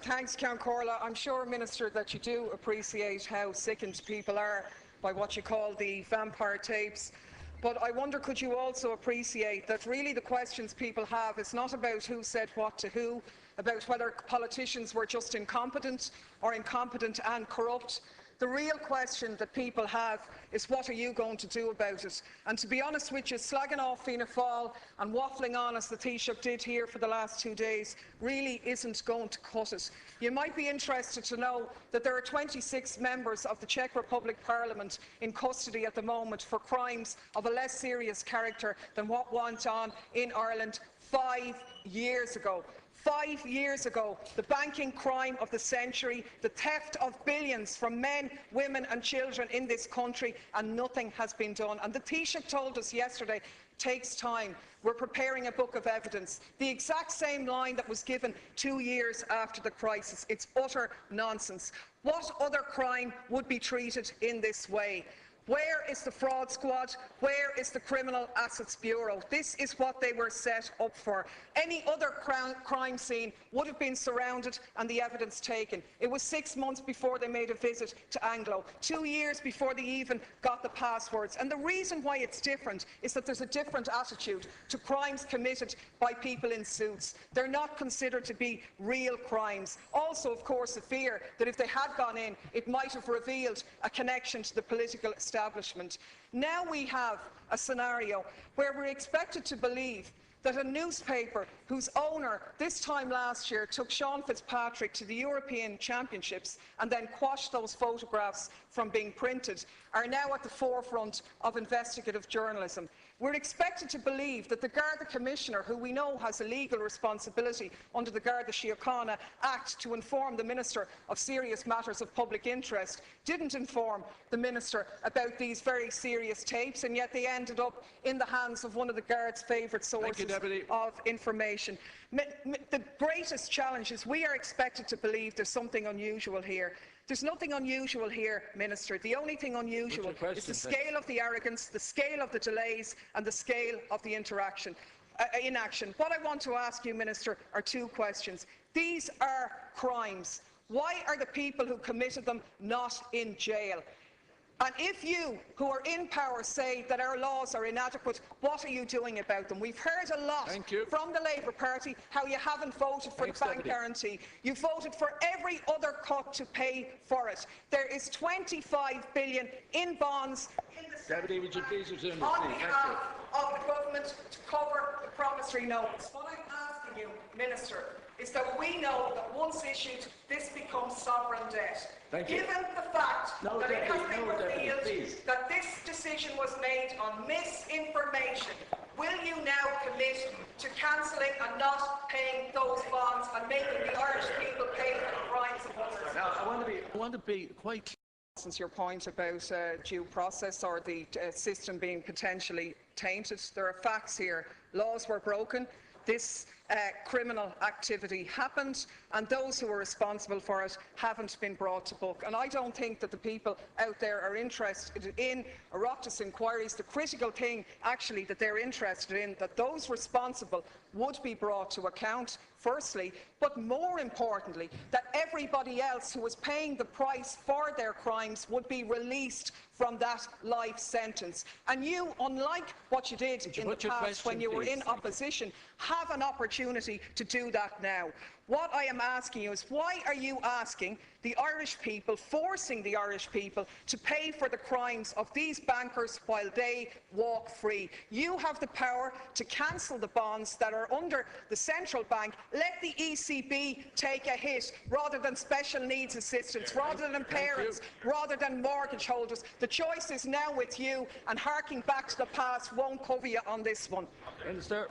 Thanks, Count Corla. I'm sure, Minister, that you do appreciate how sickened people are by what you call the vampire tapes. But I wonder, could you also appreciate that really the questions people have is not about who said what to who, about whether politicians were just incompetent or incompetent and corrupt. The real question that people have is, what are you going to do about it? And to be honest with you, slagging off Fianna Fáil and waffling on as the Taoiseach did here for the last 2 days really isn't going to cut it. You might be interested to know that there are 26 members of the Czech Republic Parliament in custody at the moment for crimes of a less serious character than what went on in Ireland 5 years ago. 5 years ago, the banking crime of the century, the theft of billions from men, women and children in this country, and nothing has been done. And the Taoiseach told us yesterday, it takes time. We're preparing a book of evidence. The exact same line that was given 2 years after the crisis. It's utter nonsense. What other crime would be treated in this way? Where is the fraud squad? Where is the Criminal Assets Bureau? This is what they were set up for. Any other crime scene would have been surrounded and the evidence taken. It was 6 months before they made a visit to Anglo, 2 years before they even got the passwords. And the reason why it's different is that there's a different attitude to crimes committed by people in suits. They're not considered to be real crimes. Also, of course, the fear that if they had gone in, it might have revealed a connection to the political establishment. Now we have a scenario where we're expected to believe that a newspaper whose owner this time last year took Sean Fitzpatrick to the European Championships and then quashed those photographs from being printed are now at the forefront of investigative journalism. We're expected to believe that the Garda Commissioner, who we know has a legal responsibility under the Garda Síochána Act to inform the Minister of serious matters of public interest, didn't inform the Minister about these very serious tapes, and yet they ended up in the hands of one of the Guards' favourite sources of information. The greatest challenge is we are expected to believe there's something unusual here. There's nothing unusual here, Minister. The only thing unusual is the scale of the arrogance, the scale of the delays and the scale of the inaction. What I want to ask you, Minister, are two questions. These are crimes. Why are the people who committed them not in jail? And if you, who are in power, say that our laws are inadequate, what are you doing about them? We've heard a lot from the Labour Party how you haven't voted for the bank guarantee. You voted for every other cut to pay for it. There is 25 billion in bonds in the Deputy, would you please resume on behalf of the government to cover the promissory notes. What I'm asking you, Minister, is that we know that once issued, this becomes sovereign debt. Given the fact that it has been revealed that this decision was made on misinformation, will you now commit to cancelling and not paying those bonds and making the Irish people pay for the crimes of others? Now, I want to be quite clear. Since your point about due process or the system being potentially tainted, there are facts here. Laws were broken. This criminal activity happened, and those who were responsible for it haven't been brought to book. And I don't think that the people out there are interested in Oireachtas inquiries. The critical thing, actually, that they're interested in, that those responsible would be brought to account, firstly, but more importantly, that everybody else who was paying the price for their crimes would be released from that life sentence. And you, unlike what you did in the past when you were in opposition, have an opportunity to do that now. What I am asking you is, why are you asking the Irish people, forcing the Irish people to pay for the crimes of these bankers while they walk free? You have the power to cancel the bonds that are under the central bank. Let the ECB take a hit rather than special needs assistance, rather than parents, rather than mortgage holders. The choice is now with you, and harking back to the past won't cover you on this one. Minister.